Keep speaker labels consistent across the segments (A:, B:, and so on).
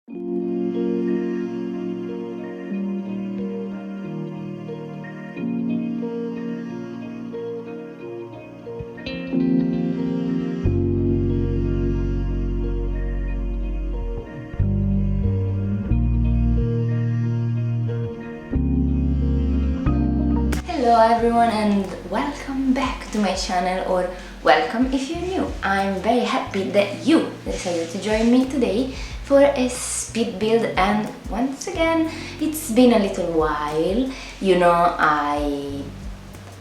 A: Hello everyone and welcome back to my channel, or welcome if you're new. I'm very happy that you decided to join me today for a speed build, and once again it's been a little while. You know, I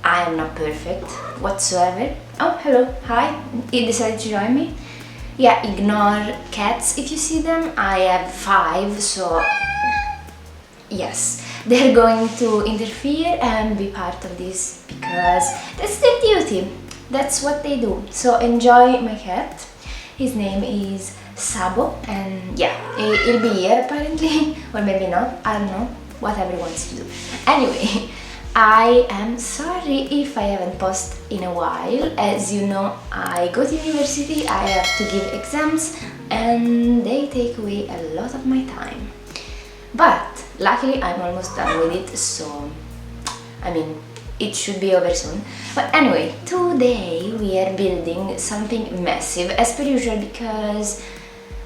A: am not perfect whatsoever. Oh, hello, hi, you decided to join me? Yeah, ignore cats if you see them. I have 5, so yes, they're going to interfere and be part of this because that's their duty. That's what they do. So enjoy my cat. His name is Sabo, and yeah, he'll be here apparently, or maybe not. I don't know. Whatever he wants to do. Anyway, I am sorry if I haven't posted in a while. As you know, I go to university, I have to give exams, and they take away a lot of my time. But luckily I'm almost done with it, so I mean, it should be over soon. But anyway, today we are building something massive as per usual, because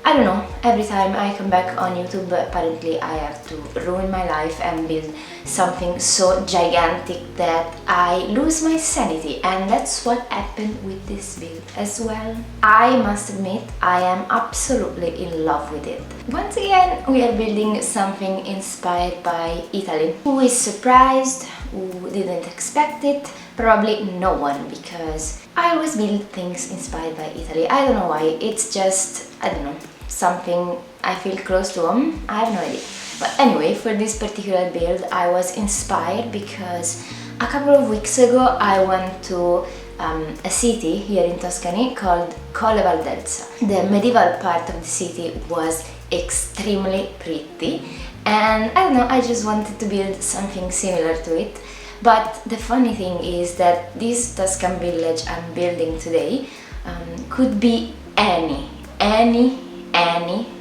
A: I don't know, every time I come back on YouTube apparently I have to ruin my life and build something so gigantic that I lose my sanity, and that's what happened with this build as well. I must admit, I am absolutely in love with it. Once again, we are building something inspired by Italy. Who is surprised? Who didn't expect it? Probably no one, because I always build things inspired by Italy. I don't know why, it's just, I don't know, something I feel close to home. I have no idea. But anyway, for this particular build I was inspired because a couple of weeks ago I went to a city here in Tuscany called Colle. The medieval part of the city was extremely pretty, and I don't know, I just wanted to build something similar to it. But the funny thing is that this Tuscan village I'm building today could be any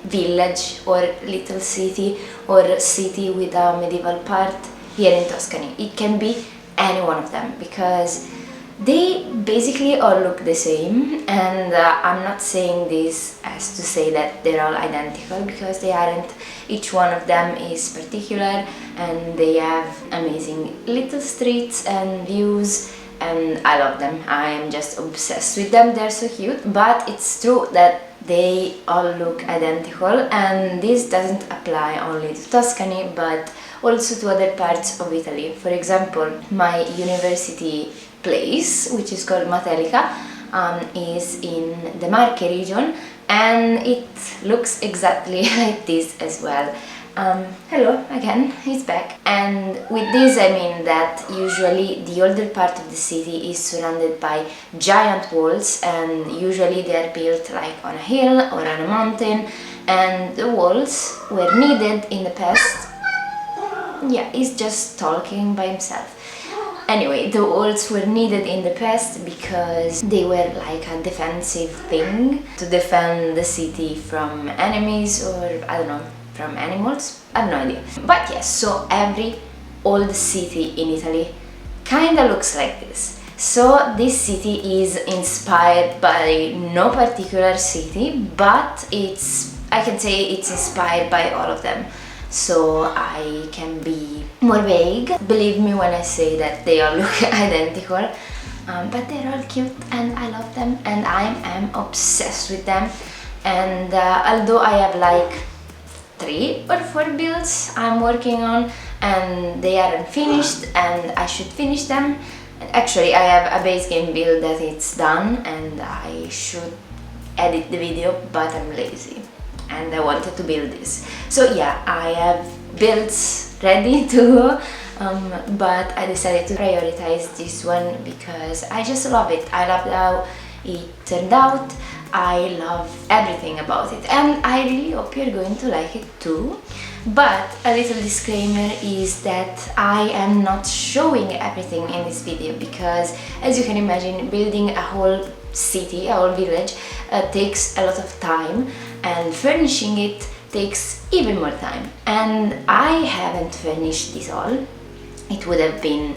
A: village or little city or city with a medieval part here in Tuscany. It can be any one of them because they basically all look the same, and I'm not saying this as to say that they're all identical, because they aren't. Each one of them is particular and they have amazing little streets and views, and I love them. I am just obsessed with them. They're so cute. But it's true that they all look identical, and this doesn't apply only to Tuscany but also to other parts of Italy. For example, my university place, which is called Matelica, is in the Marche region, and it looks exactly like this as well. Hello again, he's back. And with this I mean that usually the older part of the city is surrounded by giant walls, and usually they are built like on a hill or on a mountain, and the walls were needed in the past. Yeah, he's just talking by himself. Anyway, the walls were needed in the past because they were like a defensive thing to defend the city from enemies, or I don't know, from animals? I have no idea. But yes, so every old city in Italy kinda looks like this. So this city is inspired by no particular city, but I can say it's inspired by all of them. So I can be more vague. Believe me when I say that they all look identical, but they're all cute and I love them, and I am obsessed with them. And although I have like 3 or 4 builds I'm working on and they aren't finished and I should finish them. And actually I have a base game build that it's done and I should edit the video, but I'm lazy and I wanted to build this. So yeah, I have builds ready to go, but I decided to prioritize this one because I just love it. I love how it turned out. I love everything about it, and I really hope you're going to like it too. But a little disclaimer is that I am not showing everything in this video because, as you can imagine, building a whole city, a whole village takes a lot of time, and furnishing it takes even more time, and I haven't finished this all. It would have been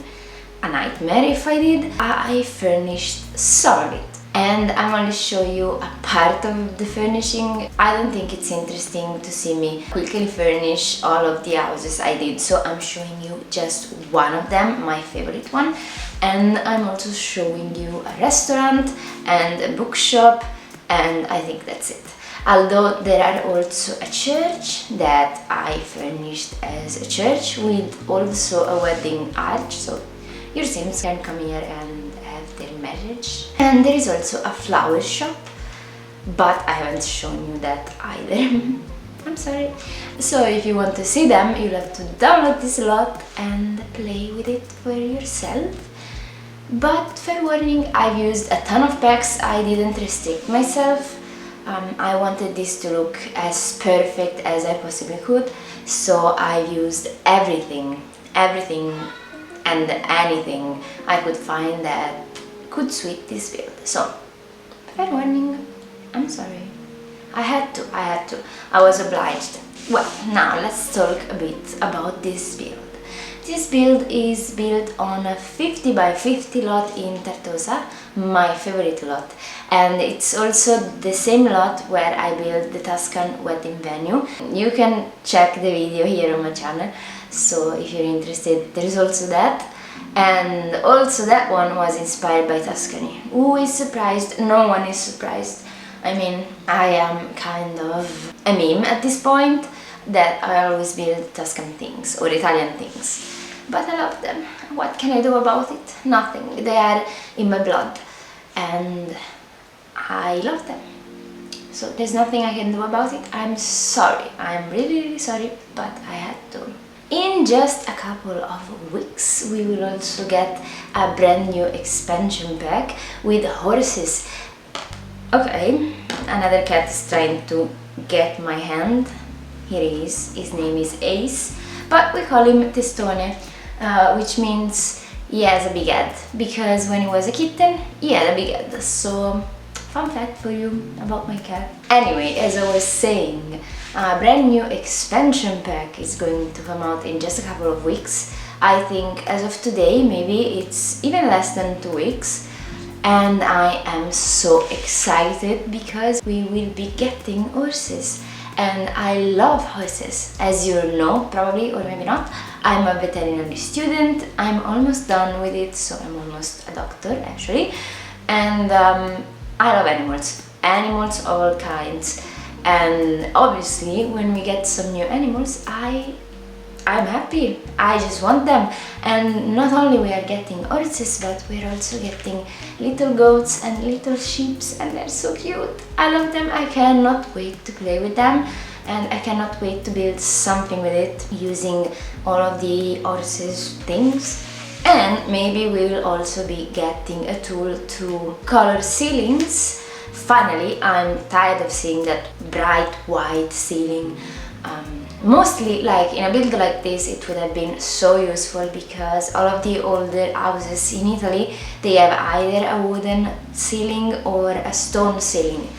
A: a nightmare if I did. I furnished some of it, and I'm only show you a part of the furnishing. I don't think it's interesting to see me quickly furnish all of the houses I did, so I'm showing you just one of them, my favorite one, and I'm also showing you a restaurant and a bookshop, and I think that's it. Although there are also a church that I furnished as a church with also a wedding arch, so your Sims can come here and have their marriage. And there is also a flower shop, but I haven't shown you that either. I'm sorry. So if you want to see them, you'll have to download this lot and play with it for yourself. But fair warning, I've used a ton of packs. I didn't restrict myself. I wanted this to look as perfect as I possibly could, so I used everything and anything I could find that could suit this build. So, fair warning, I'm sorry. I had to. I was obliged. Well, now let's talk a bit about this build. This build is built on a 50 by 50 lot in Tartosa, my favorite lot, and it's also the same lot where I built the Tuscan wedding venue. You can check the video here on my channel, so if you're interested, there is also that. And also that one was inspired by Tuscany. Who is surprised? No one is surprised. I mean, I am kind of a meme at this point that I always build Tuscan things or Italian things. But I love them. What can I do about it? Nothing. They are in my blood and I love them. So there's nothing I can do about it. I'm sorry. I'm really sorry, but I had to. In just a couple of weeks, we will also get a brand new expansion pack with horses. Okay, another cat is trying to get my hand. Here he is. His name is Ace, but we call him Testone, which means he has a big head, because when he was a kitten, he had a big head. So, fun fact for you about my cat. Anyway, as I was saying, a brand new expansion pack is going to come out in just a couple of weeks. I think as of today, maybe it's even less than 2 weeks. And I am so excited because we will be getting horses. And I love horses, as you know, probably, or maybe not. I'm a veterinary student. I'm almost done with it, so I'm almost a doctor, actually. And I love animals of all kinds. And obviously, when we get some new animals, I'm happy. I just want them. And not only we are getting horses, but we're also getting little goats and little sheep, and they're so cute. I love them. I cannot wait to play with them, and I cannot wait to build something with it using all of the horses things. And maybe we will also be getting a tool to color ceilings. Finally, I'm tired of seeing that bright white ceiling. Mostly, like in a build like this, it would have been so useful because all of the older houses in Italy, they have either a wooden ceiling or a stone ceiling.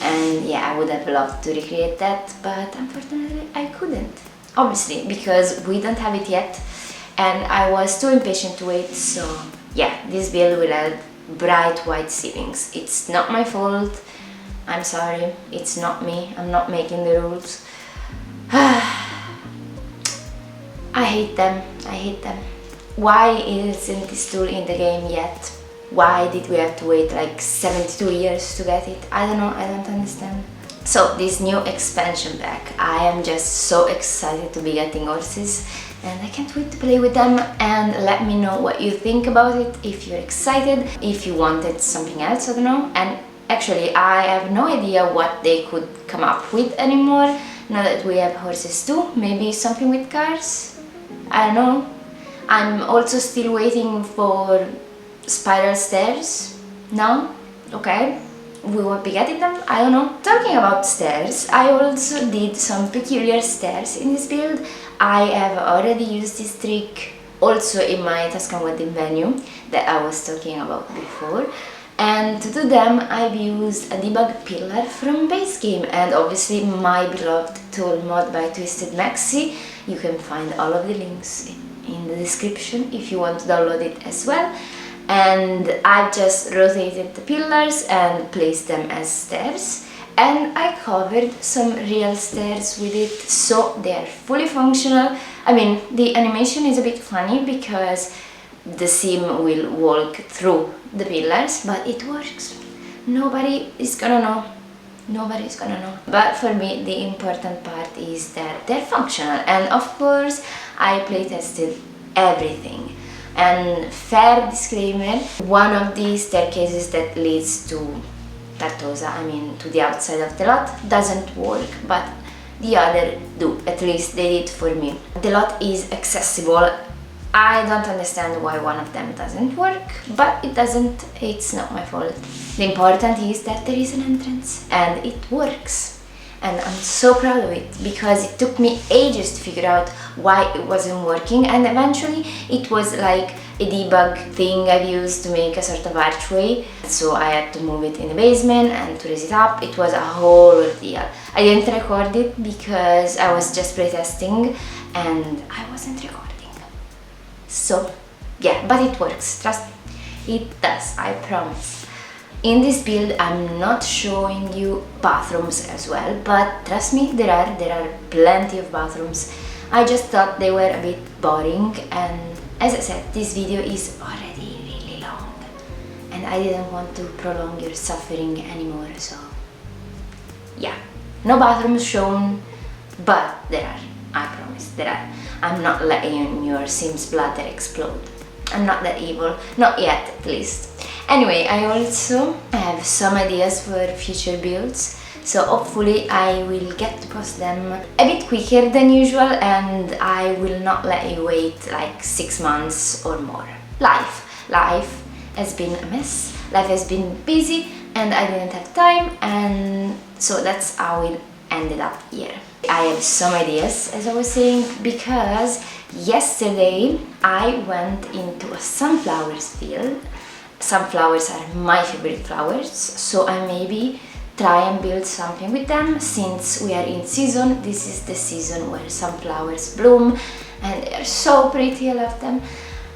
A: And yeah, I would have loved to recreate that, but unfortunately I couldn't. Obviously, because we don't have it yet, and I was too impatient to wait, so yeah, this build will have bright white ceilings. It's not my fault. I'm sorry, it's not me. I'm not making the rules. I hate them. Why isn't this tool in the game yet? Why did we have to wait like 72 years to get it? I don't know, I don't understand. So this new expansion pack, I am just so excited to be getting horses, and I can't wait to play with them. And let me know what you think about it, if you're excited, if you wanted something else, I don't know. And actually, I have no idea what they could come up with anymore. Now that we have horses too, maybe something with cars? I don't know. I'm also still waiting for spiral stairs. No? Okay. We won't be getting them? I don't know. Talking about stairs, I also did some peculiar stairs in this build. I have already used this trick also in my Tuscan wedding venue that I was talking about before. and to do them I've used a debug pillar from base game and obviously my beloved tool mod by Twisted Maxi. You can find all of the links in the description if you want to download it as well. And I've just rotated the pillars and placed them as stairs, and I covered some real stairs with it so they are fully functional. I mean, the animation is a bit funny because the sim will walk through the pillars, but it works. Nobody is gonna know. Nobody's gonna know. But for me, the important part is that they're functional, and of course, I playtested everything. And fair disclaimer, one of the staircases that leads to Tartosa, I mean to the outside of the lot, doesn't work, but the other do, at least they did for me. The lot is accessible. I don't understand why one of them doesn't work, but it doesn't, it's not my fault. The important is that there is an entrance and it works. And I'm so proud of it because it took me ages to figure out why it wasn't working, and eventually it was like a debug thing I've used to make a sort of archway. So I had to move it in the basement and to raise it up. It was a whole ordeal. I didn't record it because I was just playtesting and I wasn't recording. So yeah, but it works, trust me. It does, I promise. In this build I'm not showing you bathrooms as well, but trust me, there are plenty of bathrooms. I just thought they were a bit boring, and as I said, this video is already really long and I didn't want to prolong your suffering anymore, so yeah, no bathrooms shown, but there are, I promise, there are. I'm not letting your Sims bladder explode. I'm not that evil, not yet at least. Anyway, I also have some ideas for future builds, so hopefully I will get to post them a bit quicker than usual and I will not let you wait like 6 months or more. Life has been a mess, life has been busy and I didn't have time, and so that's how it ended up here. I have some ideas, as I was saying, because yesterday I went into a sunflowers field. Sunflowers are my favorite flowers, so I maybe try and build something with them since we are in season. This is the season where sunflowers bloom and they are so pretty, I love them.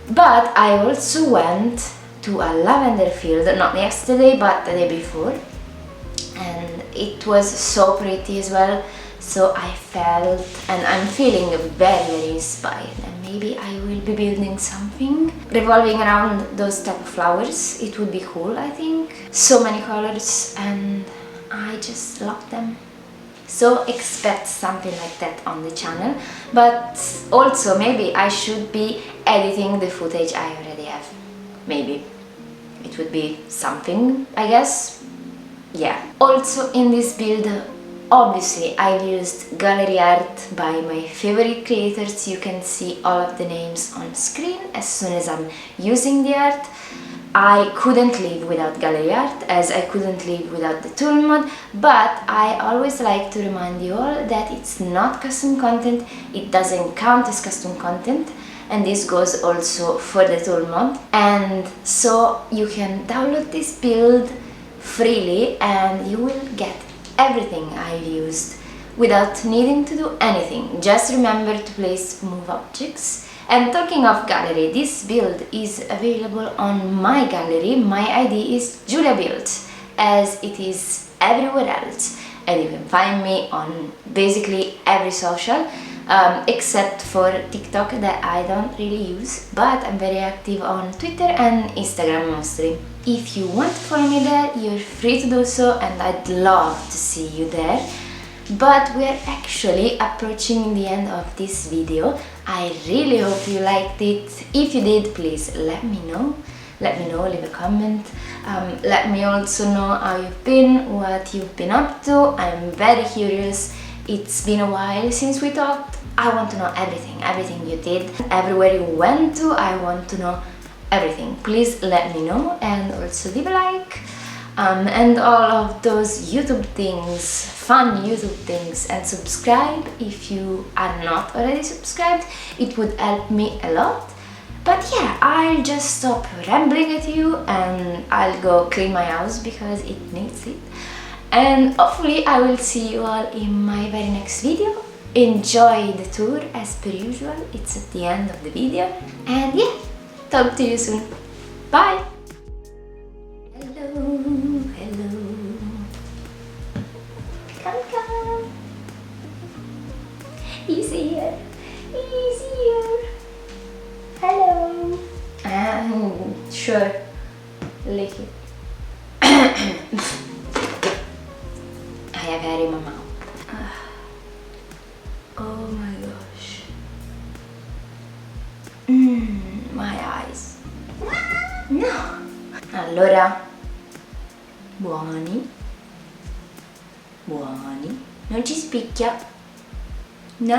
A: But I also went to a lavender field, not yesterday but the day before, and it was so pretty as well. So I felt, and I'm feeling very inspired, and maybe I will be building something revolving around those type of flowers. It would be cool, I think. So many colors and I just love them. So expect something like that on the channel, but also maybe I should be editing the footage I already have. Maybe it would be something, I guess. Yeah. Also in this build, obviously I've used gallery art by my favorite creators. You can see all of the names on screen as soon as I'm using the art. I couldn't live without gallery art, as I couldn't live without the tool mod, but I always like to remind you all that it's not custom content, it doesn't count as custom content, and this goes also for the tool mod. And so you can download this build freely and you will get everything I've used without needing to do anything. Just remember to place move objects. And talking of gallery, this build is available on my gallery. My ID is Giuliabuilds, as it is everywhere else, and you can find me on basically every social except for TikTok that I don't really use, but I'm very active on Twitter and Instagram mostly. If you want to follow me there, you're free to do so, and I'd love to see you there. But we're actually approaching the end of this video. I really hope you liked it. If you did, please let me know. Let me know, leave a comment. Let me also know how you've been, what you've been up to. I'm very curious. It's been a while since we talked. I want to know everything you did, everywhere you went to. I want to know everything. Please let me know, and also leave a like. And all of those YouTube things, fun YouTube things, and subscribe if you are not already subscribed. It would help me a lot. But yeah, I'll just stop rambling at you and I'll go clean my house because it needs it. And hopefully I will see you all in my very next video. Enjoy the tour as per usual, it's at the end of the video. And yeah, talk to you soon. Bye! Hello, hello. Come. He's here. He's here. Hello. Sure. Lick it. I have hair in my mouth. Oh my gosh. My eyes. No. Allora. Buoni. Non ci spicchia. No.